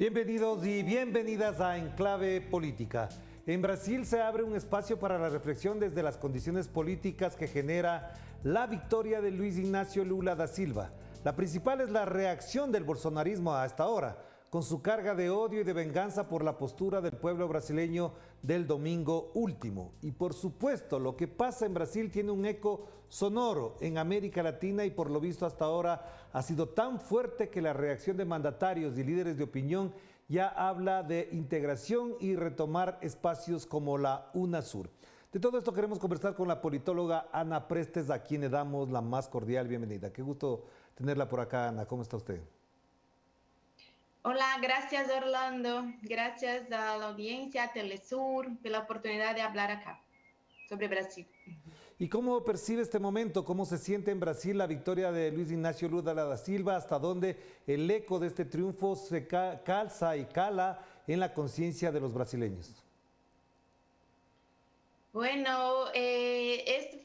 Bienvenidos y bienvenidas a Enclave Política. En Brasil se abre un espacio para la reflexión desde las condiciones políticas que genera la victoria de Luiz Inácio Lula da Silva. La principal es la reacción del bolsonarismo hasta ahora, con su carga de odio y de venganza por la postura del pueblo brasileño del domingo último. Y por supuesto, lo que pasa en Brasil tiene un eco sonoro en América Latina y por lo visto hasta ahora ha sido tan fuerte que la reacción de mandatarios y líderes de opinión ya habla de integración y retomar espacios como la UNASUR. De todo esto queremos conversar con la politóloga Ana Prestes, a quien le damos la más cordial bienvenida. Qué gusto tenerla por acá, Ana. ¿Cómo está usted? Hola, gracias Orlando, gracias a la audiencia, a Telesur, por la oportunidad de hablar acá sobre Brasil. ¿Y cómo percibe este momento? ¿Cómo se siente en Brasil la victoria de Luiz Inácio Lula da Silva? ¿Hasta dónde el eco de este triunfo se calza y cala en la conciencia de los brasileños? Bueno,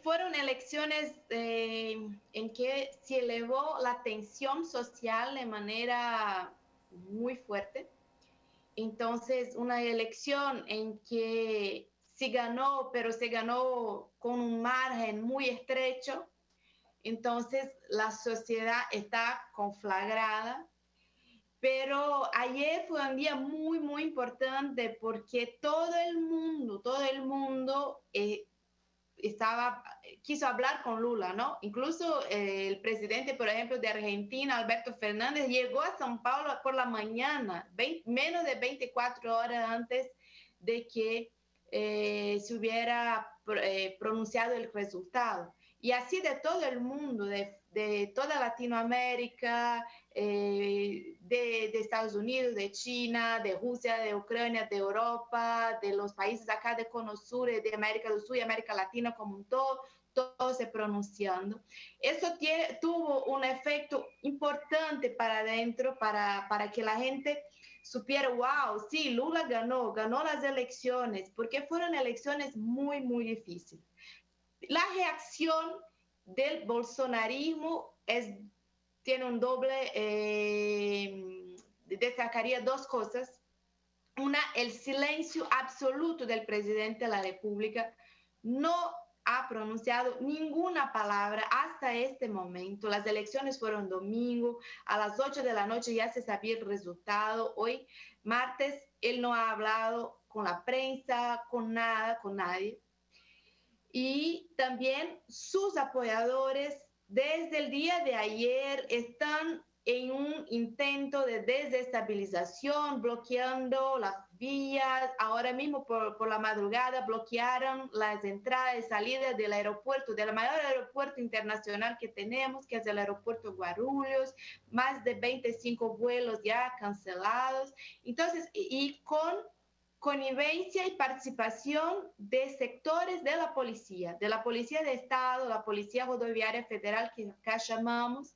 fueron elecciones en que se elevó la tensión social de manera muy fuerte. Entonces, una elección en que se ganó, pero se ganó con un margen muy estrecho. Entonces, la sociedad está conflagrada. Pero ayer fue un día muy, muy importante porque todo el mundo quiso hablar con Lula, ¿no? Incluso el presidente, por ejemplo, de Argentina, Alberto Fernández, llegó a São Paulo por la mañana, menos de 24 horas antes de que se hubiera pronunciado el resultado. Y así de todo el mundo, de toda Latinoamérica, de Estados Unidos, de China, de Rusia, de Ucrania, de Europa, de los países acá de Cono Sur, de América del Sur y América Latina como un todo, todos se pronunciando. Eso tuvo un efecto importante para adentro, para que la gente supiera, wow, sí, Lula ganó las elecciones, porque fueron elecciones muy, muy difíciles. La reacción del bolsonarismo tiene un doble, destacaría dos cosas. Una, el silencio absoluto del presidente de la República. No ha pronunciado ninguna palabra hasta este momento. Las elecciones fueron domingo, a las 8 de la noche ya se sabía el resultado. Hoy, martes, él no ha hablado con la prensa, con nada, con nadie. Y también sus apoyadores desde el día de ayer están en un intento de desestabilización, bloqueando las vías. Ahora mismo por la madrugada bloquearon las entradas y salidas del aeropuerto, del mayor aeropuerto internacional que tenemos, que es el aeropuerto Guarulhos, más de 25 vuelos ya cancelados. Entonces, y con connivencia y participación de sectores de la Policía de Estado, la Policía Rodoviaria Federal, que acá llamamos,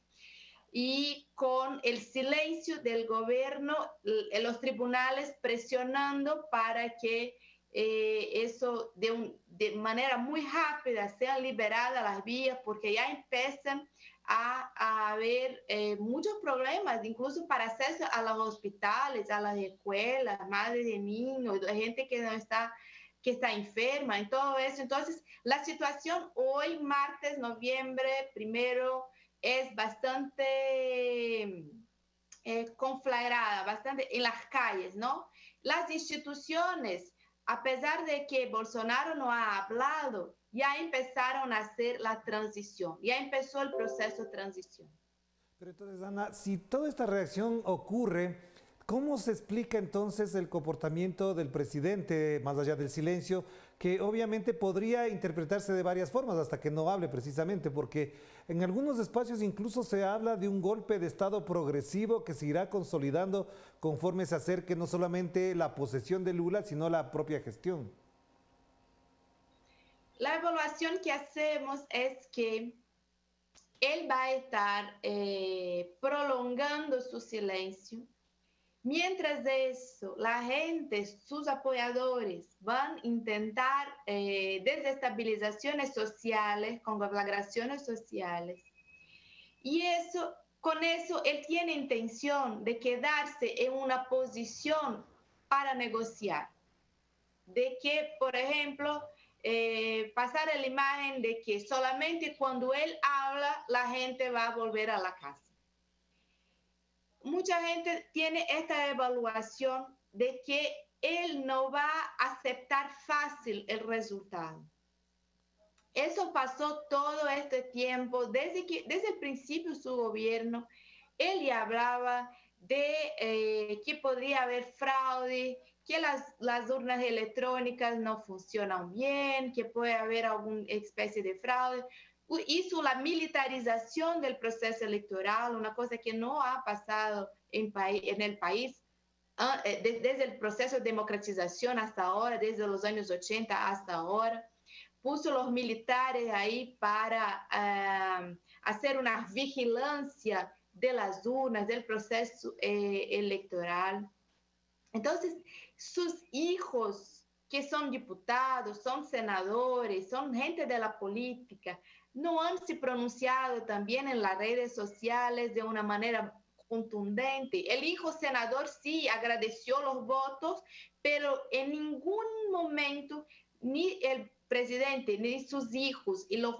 y con el silencio del gobierno, los tribunales presionando para que eso de manera muy rápida sean liberadas las vías, porque ya empiezan a haber muchos problemas, incluso para acceso a los hospitales, a las escuelas, madres de niños, la gente que no está que está enferma, en todo eso. Entonces, la situación hoy, martes, noviembre, primero, es bastante conflagrada, bastante en las calles, ¿no? Las instituciones, a pesar de que Bolsonaro no ha hablado, ya empezaron a hacer la transición, ya empezó el proceso de transición. Pero entonces, Ana, si toda esta reacción ocurre, ¿cómo se explica entonces el comportamiento del presidente, más allá del silencio, que obviamente podría interpretarse de varias formas hasta que no hable precisamente? Porque en algunos espacios incluso se habla de un golpe de Estado progresivo que se irá consolidando conforme se acerque no solamente la posesión de Lula, sino la propia gestión. La evaluación que hacemos es que él va a estar prolongando su silencio. Mientras de eso, la gente, sus apoyadores, van a intentar desestabilizaciones sociales, conflagraciones sociales. Y eso Con eso, él tiene intención de quedarse en una posición para negociar. De que, por ejemplo, pasar la imagen de que solamente cuando él habla, la gente va a volver a la casa. Mucha gente tiene esta evaluación de que él no va a aceptar fácil el resultado. Eso pasó todo este tiempo, desde el principio de su gobierno, él ya hablaba de que podría haber fraude, que las urnas electrónicas no funcionan bien, que puede haber alguna especie de fraude. Hizo la militarización del proceso electoral, una cosa que no ha pasado en el país desde el proceso de democratización hasta ahora, desde los años 80 hasta ahora. Puso los militares ahí para hacer una vigilancia de las urnas, del proceso electoral. Entonces, sus hijos, que son diputados, son senadores, son gente de la política, no han se pronunciado también en las redes sociales de una manera contundente. El hijo senador sí agradeció los votos, pero en ningún momento ni el presidente ni sus hijos y los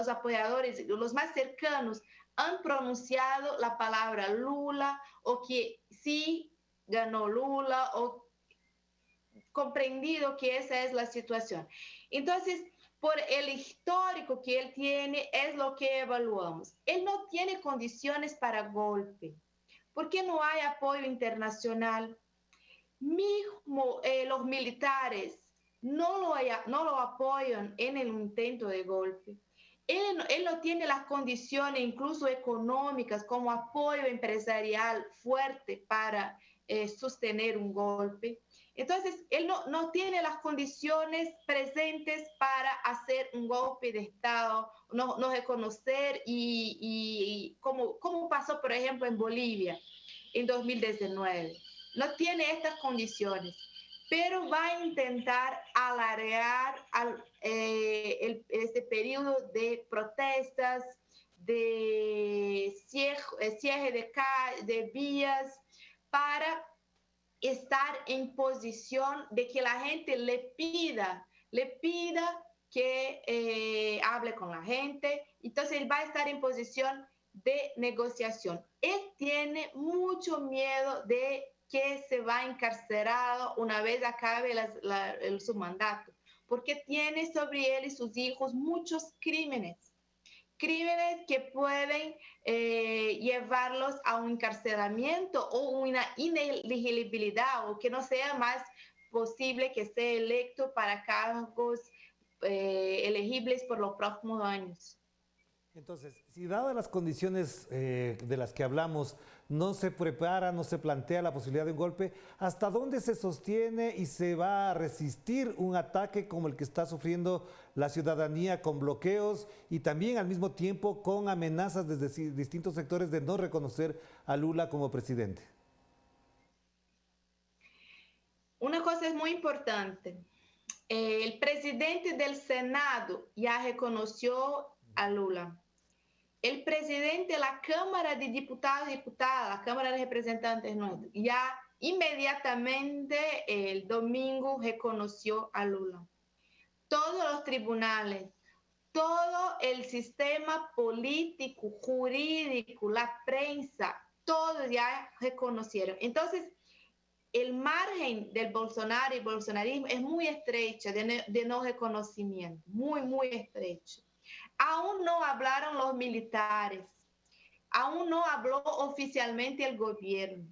apoyadores, los más cercanos, han pronunciado la palabra Lula o que sí ganó Lula o comprendido que esa es la situación. Entonces, por el histórico que él tiene, es lo que evaluamos. Él no tiene condiciones para golpe, porque no hay apoyo internacional. Mismo los militares no lo apoyan en el intento de golpe. Él no tiene las condiciones, incluso económicas, como apoyo empresarial fuerte para sostener un golpe. Entonces, él no tiene las condiciones presentes para hacer un golpe de Estado, no reconocer y como pasó, por ejemplo, en Bolivia en 2019. No tiene estas condiciones, pero va a intentar alargar este periodo de protestas, de cierre de vías, para estar en posición de que la gente le pida que hable con la gente. Entonces, él va a estar en posición de negociación. Él tiene mucho miedo de que se va encarcelado una vez acabe su mandato, porque tiene sobre él y sus hijos muchos crímenes que pueden llevarlos a un encarcelamiento o una inelegibilidad, o que no sea más posible que sea electo para cargos elegibles por los próximos años. Entonces, si dadas las condiciones de las que hablamos, no se prepara, no se plantea la posibilidad de un golpe, ¿hasta dónde se sostiene y se va a resistir un ataque como el que está sufriendo la ciudadanía con bloqueos y también al mismo tiempo con amenazas desde distintos sectores de no reconocer a Lula como presidente? Una cosa es muy importante. El presidente del Senado ya reconoció a Lula. El presidente de la Cámara de Diputados y Diputadas, la Cámara de Representantes, ya inmediatamente el domingo reconoció a Lula. Todos los tribunales, todo el sistema político, jurídico, la prensa, todos ya reconocieron. Entonces, el margen del Bolsonaro y bolsonarismo es muy estrecho de no reconocimiento, muy, muy estrecho. Aún no hablaron los militares, aún no habló oficialmente el gobierno,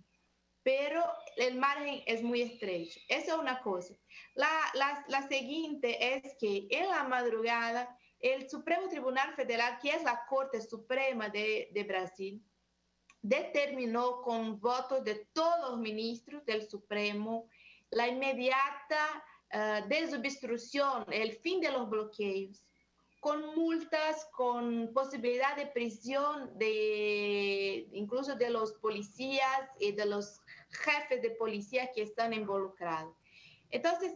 pero el margen es muy estrecho. Esa es una cosa. La siguiente es que en la madrugada el Supremo Tribunal Federal, que es la Corte Suprema de Brasil, determinó con votos de todos los ministros del Supremo la inmediata desobstrucción, el fin de los bloqueos, con multas, con posibilidad de prisión incluso de los policías y de los jefes de policía que están involucrados. Entonces,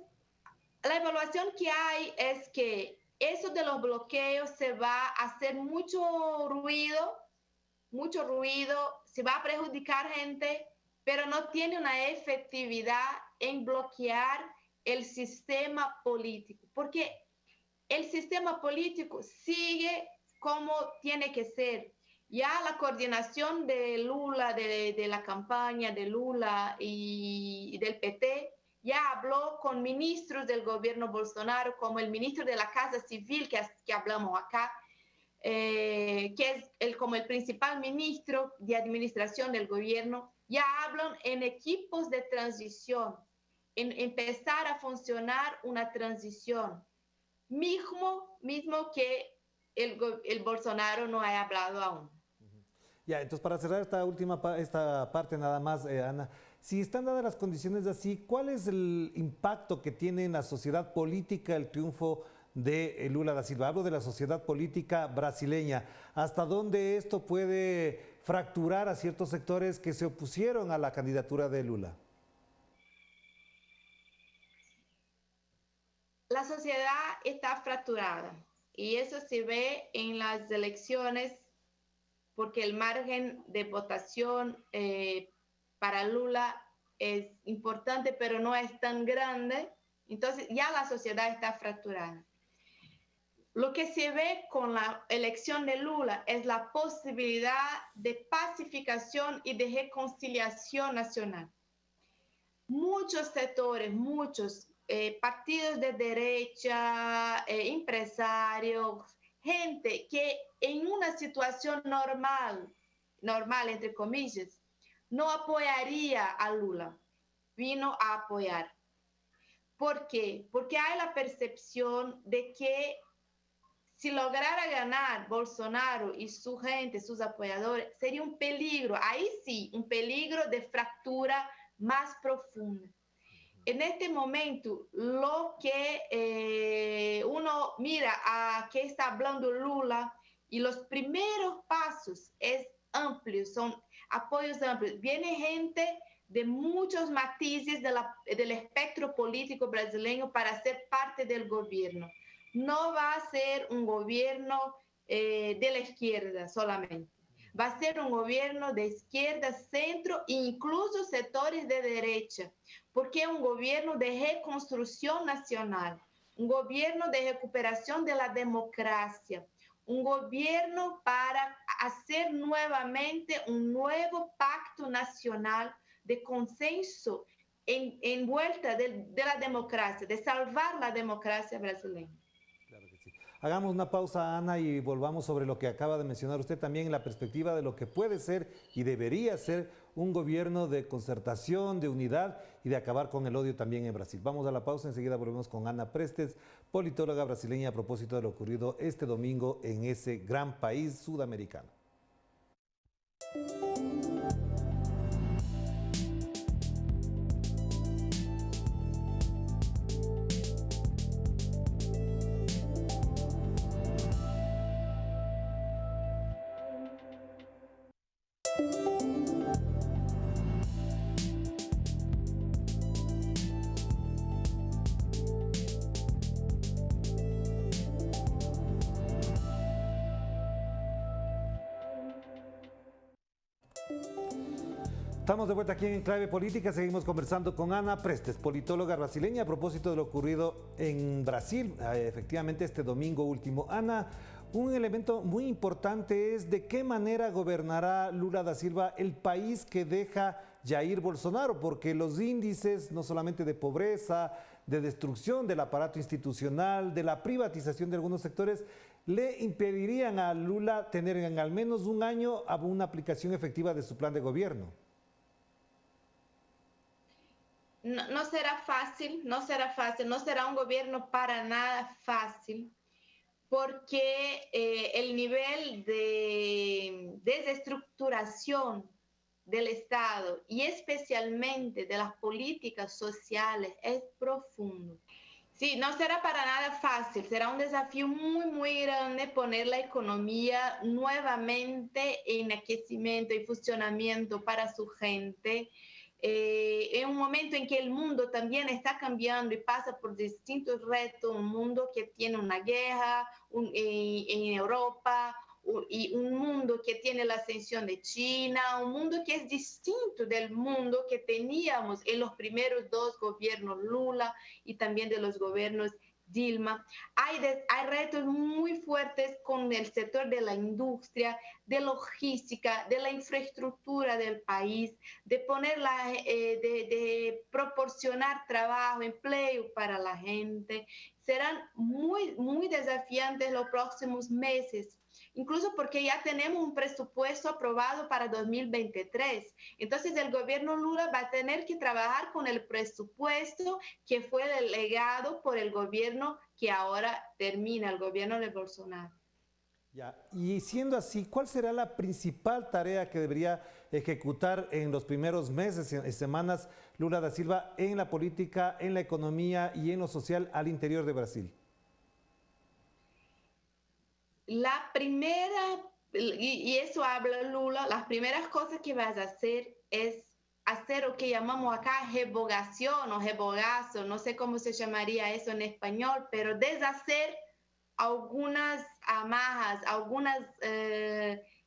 la evaluación que hay es que eso de los bloqueos se va a hacer mucho ruido mucho ruido, se va a perjudicar gente, pero no tiene una efectividad en bloquear el sistema político, porque el sistema político sigue como tiene que ser. Ya la coordinación de Lula, de la campaña de Lula y del PT, ya habló con ministros del gobierno Bolsonaro, como el ministro de la Casa Civil que hablamos acá, que es como el principal ministro de administración del gobierno, ya hablan en equipos de transición, en empezar a funcionar una transición, mismo que el Bolsonaro no ha hablado aún. Ya, entonces para cerrar esta parte nada más, Ana, si están dadas las condiciones así, ¿cuál es el impacto que tiene en la sociedad política el triunfo de Lula da Silva? Hablo de la sociedad política brasileña. ¿Hasta dónde esto puede fracturar a ciertos sectores que se opusieron a la candidatura de Lula? La sociedad está fracturada y eso se ve en las elecciones porque el margen de votación para Lula es importante, pero no es tan grande. Entonces ya la sociedad está fracturada. Lo que se ve con la elección de Lula es la posibilidad de pacificación y de reconciliación nacional. Muchos sectores, muchos partidos de derecha, empresarios, gente que en una situación normal, entre comillas, no apoyaría a Lula, vino a apoyar. ¿Por qué? Porque hay la percepción de que si lograra ganar Bolsonaro y su gente, sus apoyadores, sería un peligro, ahí sí, un peligro de fractura más profunda. En este momento, lo que uno mira a qué está hablando Lula y los primeros pasos es amplios, son apoyos amplios. Viene gente de muchos matices del espectro político brasileño para ser parte del gobierno. No va a ser un gobierno de la izquierda solamente. Va a ser un gobierno de izquierda, centro e incluso sectores de derecha, porque es un gobierno de reconstrucción nacional, un gobierno de recuperación de la democracia, un gobierno para hacer nuevamente un nuevo pacto nacional de consenso en vuelta de la democracia, de salvar la democracia brasileña. Claro que sí. Hagamos una pausa, Ana, y volvamos sobre lo que acaba de mencionar usted también en la perspectiva de lo que puede ser y debería ser un gobierno de concertación, de unidad y de acabar con el odio también en Brasil. Vamos a la pausa, enseguida volvemos con Ana Prestes, politóloga brasileña, a propósito de lo ocurrido este domingo en ese gran país sudamericano. Estamos de vuelta aquí en Clave Política, seguimos conversando con Ana Prestes, politóloga brasileña, a propósito de lo ocurrido en Brasil, efectivamente este domingo último. Ana, un elemento muy importante es de qué manera gobernará Lula da Silva el país que deja Jair Bolsonaro, porque los índices no solamente de pobreza, de destrucción del aparato institucional, de la privatización de algunos sectores, le impedirían a Lula tener en al menos un año una aplicación efectiva de su plan de gobierno. No será fácil, no será un gobierno para nada fácil, porque el nivel de desestructuración del Estado y especialmente de las políticas sociales es profundo. Sí, no será para nada fácil, será un desafío muy grande poner la economía nuevamente en aquecimiento y funcionamiento para su gente. En un momento en que el mundo también está cambiando y pasa por distintos retos, un mundo que tiene una guerra en Europa, y un mundo que tiene la ascensión de China, un mundo que es distinto del mundo que teníamos en los primeros dos gobiernos Lula y también de los gobiernos Dilma. Hay retos muy fuertes con el sector de la industria, de logística, de la infraestructura del país, de de proporcionar trabajo, empleo para la gente. Serán muy desafiantes los próximos meses, incluso porque ya tenemos un presupuesto aprobado para 2023. Entonces el gobierno Lula va a tener que trabajar con el presupuesto que fue delegado por el gobierno que ahora termina, el gobierno de Bolsonaro. Ya. Y siendo así, ¿cuál será la principal tarea que debería ejecutar en los primeros meses y semanas Lula da Silva en la política, en la economía y en lo social al interior de Brasil? La primera, y eso habla Lula, las primeras cosas que vas a hacer es hacer lo que llamamos acá revogación o revogazo, no sé cómo se llamaría eso en español, pero deshacer algunas amarras, algunas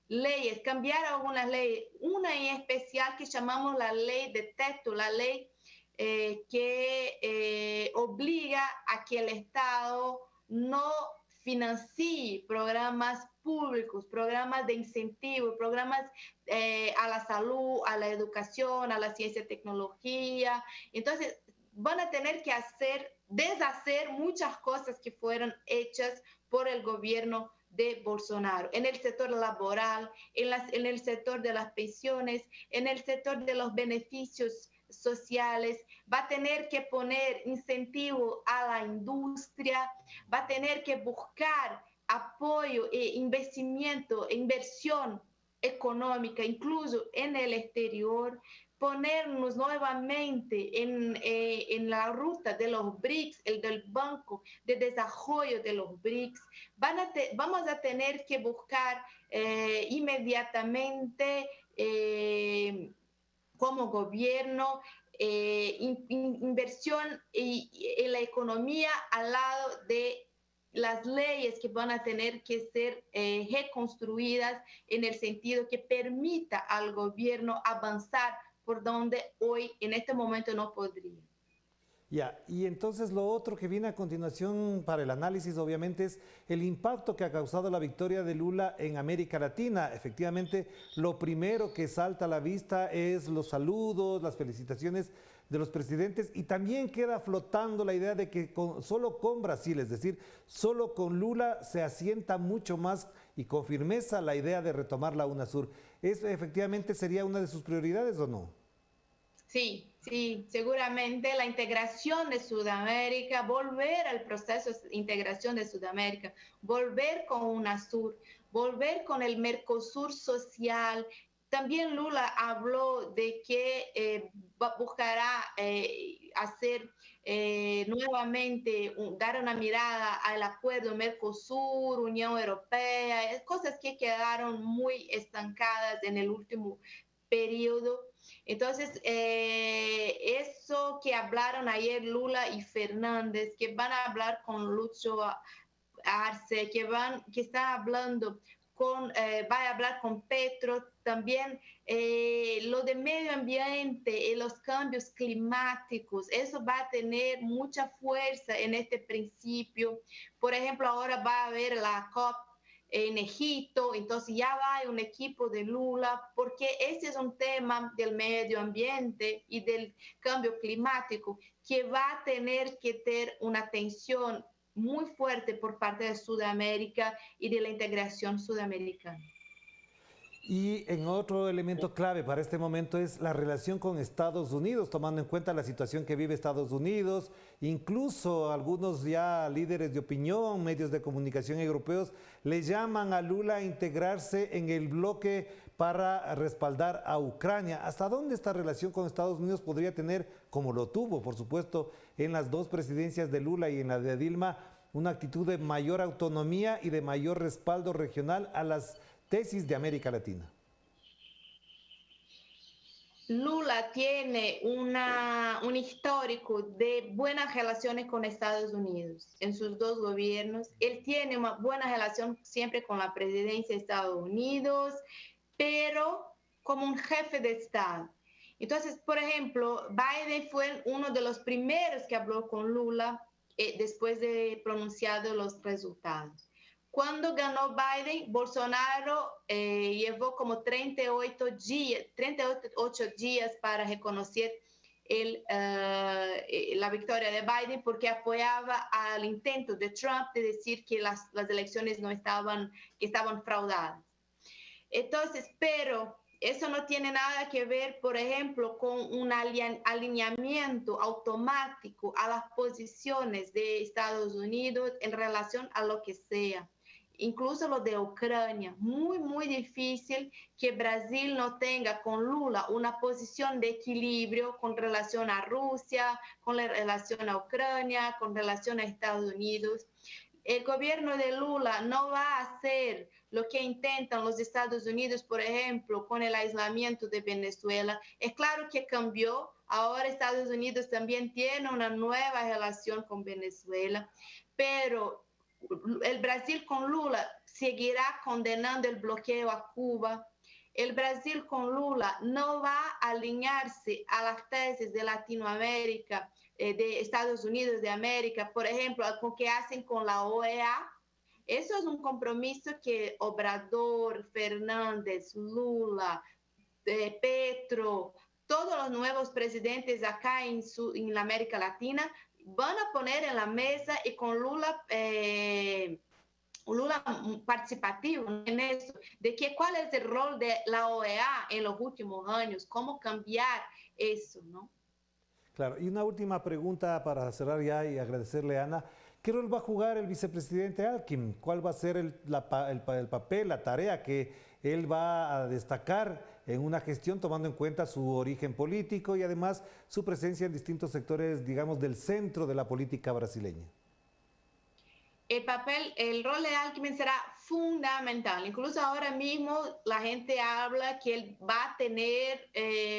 leyes, cambiar algunas leyes, una en especial que llamamos la ley de techo, la ley que obliga a que el Estado no financie programas públicos, programas de incentivo, programas a la salud, a la educación, a la ciencia y tecnología. Entonces, van a tener que deshacer muchas cosas que fueron hechas por el gobierno de Bolsonaro, en el sector laboral, en el sector de las pensiones, en el sector de los beneficios sociales, va a tener que poner incentivo a la industria, va a tener que buscar apoyo e inversión económica, incluso en el exterior, ponernos nuevamente en la ruta de los BRICS, el del Banco de Desarrollo de los BRICS. Vamos a tener que buscar inmediatamente como gobierno inversión en la economía al lado de las leyes que van a tener que ser reconstruidas en el sentido que permita al gobierno avanzar por donde hoy en este momento no podría. Ya, y entonces lo otro que viene a continuación para el análisis obviamente es el impacto que ha causado la victoria de Lula en América Latina. Efectivamente, lo primero que salta a la vista es los saludos, las felicitaciones de los presidentes y también queda flotando la idea de que solo con Brasil, es decir, solo con Lula se asienta mucho más y con firmeza la idea de retomar la UNASUR. ¿Eso efectivamente sería una de sus prioridades o no? Sí, sí, seguramente la integración de Sudamérica, volver al proceso de integración de Sudamérica, volver con UNASUR, volver con el Mercosur social. También Lula habló de que buscará hacer nuevamente, dar una mirada al acuerdo Mercosur, Unión Europea, cosas que quedaron muy estancadas en el último periodo. Entonces, eso que hablaron ayer Lula y Fernández, que van a hablar con Lucho Arce, que están hablando va a hablar con Petro, también lo de medio ambiente, los cambios climáticos, eso va a tener mucha fuerza en este principio. Por ejemplo, ahora va a haber la COP en Egipto, entonces ya va un equipo de Lula, porque este es un tema del medio ambiente y del cambio climático que va a tener que tener una atención muy fuerte por parte de Sudamérica y de la integración sudamericana. Y en otro elemento clave para este momento es la relación con Estados Unidos, tomando en cuenta la situación que vive Estados Unidos, incluso algunos ya líderes de opinión, medios de comunicación europeos, le llaman a Lula a integrarse en el bloque para respaldar a Ucrania. ¿Hasta dónde esta relación con Estados Unidos podría tener, como lo tuvo, por supuesto, en las dos presidencias de Lula y en la de Dilma, una actitud de mayor autonomía y de mayor respaldo regional a las tesis de América Latina? Lula tiene un histórico de buenas relaciones con Estados Unidos en sus dos gobiernos. Él tiene una buena relación siempre con la presidencia de Estados Unidos, pero como un jefe de Estado. Entonces, por ejemplo, Biden fue uno de los primeros que habló con Lula después de pronunciados los resultados. Cuando ganó Biden, Bolsonaro llevó como 38 días para reconocer la victoria de Biden porque apoyaba al intento de Trump de decir que las elecciones no estaban, que estaban fraudadas. Entonces, pero eso no tiene nada que ver, por ejemplo, con un alineamiento automático a las posiciones de Estados Unidos en relación a lo que sea. Incluso lo de Ucrania, muy difícil que Brasil no tenga con Lula una posición de equilibrio con relación a Rusia, con relación a Ucrania, con relación a Estados Unidos. El gobierno de Lula no va a hacer lo que intentan los Estados Unidos, por ejemplo, con el aislamiento de Venezuela. Es claro que cambió. Ahora Estados Unidos también tiene una nueva relación con Venezuela, pero el Brasil con Lula seguirá condenando el bloqueo a Cuba. El Brasil con Lula no va a alinearse a las tesis de Latinoamérica, de Estados Unidos de América, por ejemplo, lo que hacen con la OEA. Eso es un compromiso que Obrador, Fernández, Lula, Petro, todos los nuevos presidentes acá en la América Latina van a poner en la mesa y con Lula participativo en eso, de que cuál es el rol de la OEA en los últimos años, cómo cambiar eso, ¿no? Claro, y una última pregunta para cerrar ya y agradecerle a Ana. ¿Qué rol va a jugar el vicepresidente Alckmin? ¿Cuál va a ser el papel, la tarea que él va a destacar en una gestión tomando en cuenta su origen político y además su presencia en distintos sectores, digamos, del centro de la política brasileña? El rol de Alckmin será fundamental. Incluso ahora mismo la gente habla que él va a tener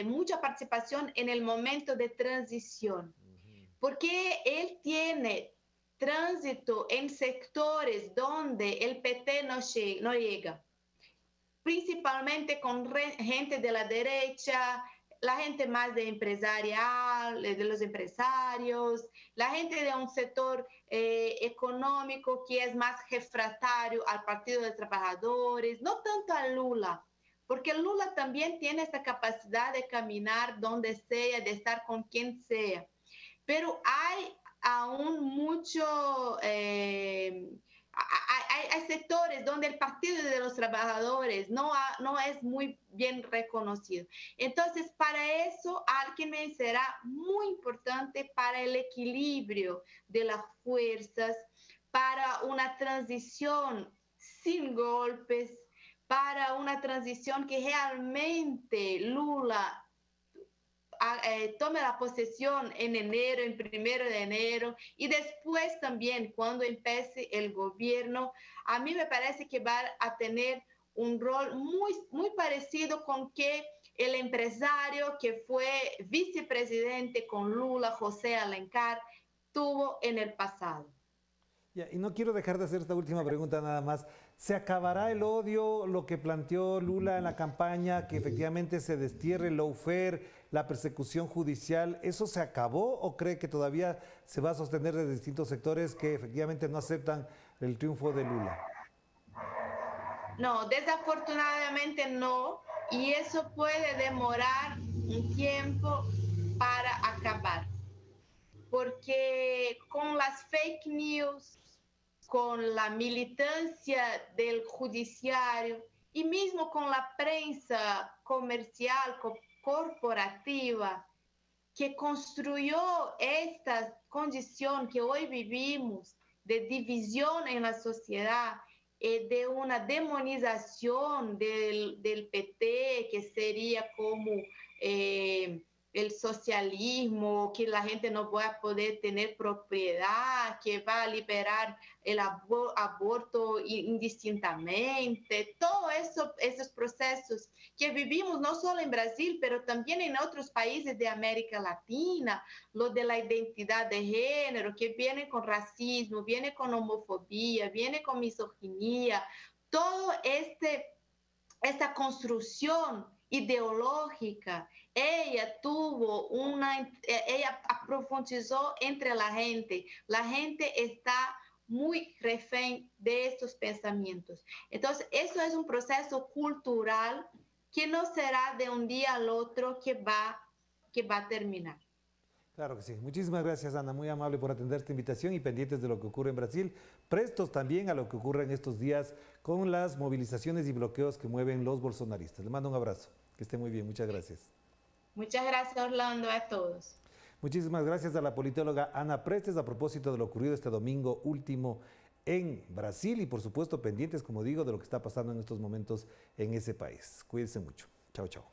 mucha participación en el momento de transición, porque él tiene tránsito en sectores donde el PT no llega, principalmente con gente de la derecha, la gente más de empresarial, de los empresarios, la gente de un sector económico que es más refractario al Partido de Trabajadores, no tanto a Lula, porque Lula también tiene esta capacidad de caminar donde sea, de estar con quien sea, pero hay aún mucho... hay sectores donde el Partido de los Trabajadores no es muy bien reconocido. Entonces, para eso, Alckmin será muy importante para el equilibrio de las fuerzas, para una transición sin golpes, para una transición que realmente Lula tome la posesión en enero, en 1 de enero, y después también cuando empiece el gobierno, a mí me parece que va a tener un rol muy parecido con que el empresario que fue vicepresidente con Lula, José Alencar, tuvo en el pasado. Ya, y no quiero dejar de hacer esta última pregunta nada más. ¿Se acabará el odio, lo que planteó Lula en la campaña, que efectivamente se destierre el lawfare, la persecución judicial? ¿Eso se acabó o cree que todavía se va a sostener de distintos sectores que efectivamente no aceptan el triunfo de Lula? No, desafortunadamente no, y eso puede demorar un tiempo para acabar, porque con las fake news, con la militancia del judiciario y mismo con la prensa comercial, corporativa, que construyó esta condición que hoy vivimos de división en la sociedad, de una demonización del PT, que sería como el socialismo, que la gente no va a poder tener propiedad, que va a liberar el aborto indistintamente, todos esos procesos que vivimos no solo en Brasil, pero también en otros países de América Latina, lo de la identidad de género, que viene con racismo, viene con homofobia, viene con misoginia, todo esta construcción ideológica, ella profundizó entre la gente está muy refén de estos pensamientos. Entonces, eso es un proceso cultural que no será de un día al otro que va a terminar. Claro que sí. Muchísimas gracias, Ana. Muy amable por atender esta invitación y pendientes de lo que ocurre en Brasil. Prestos también a lo que ocurre en estos días con las movilizaciones y bloqueos que mueven los bolsonaristas. Le mando un abrazo. Que esté muy bien. Muchas gracias. Muchas gracias, Orlando, a todos. Muchísimas gracias a la politóloga Ana Prestes a propósito de lo ocurrido este domingo último en Brasil y por supuesto pendientes, como digo, de lo que está pasando en estos momentos en ese país. Cuídense mucho. Chao, chao.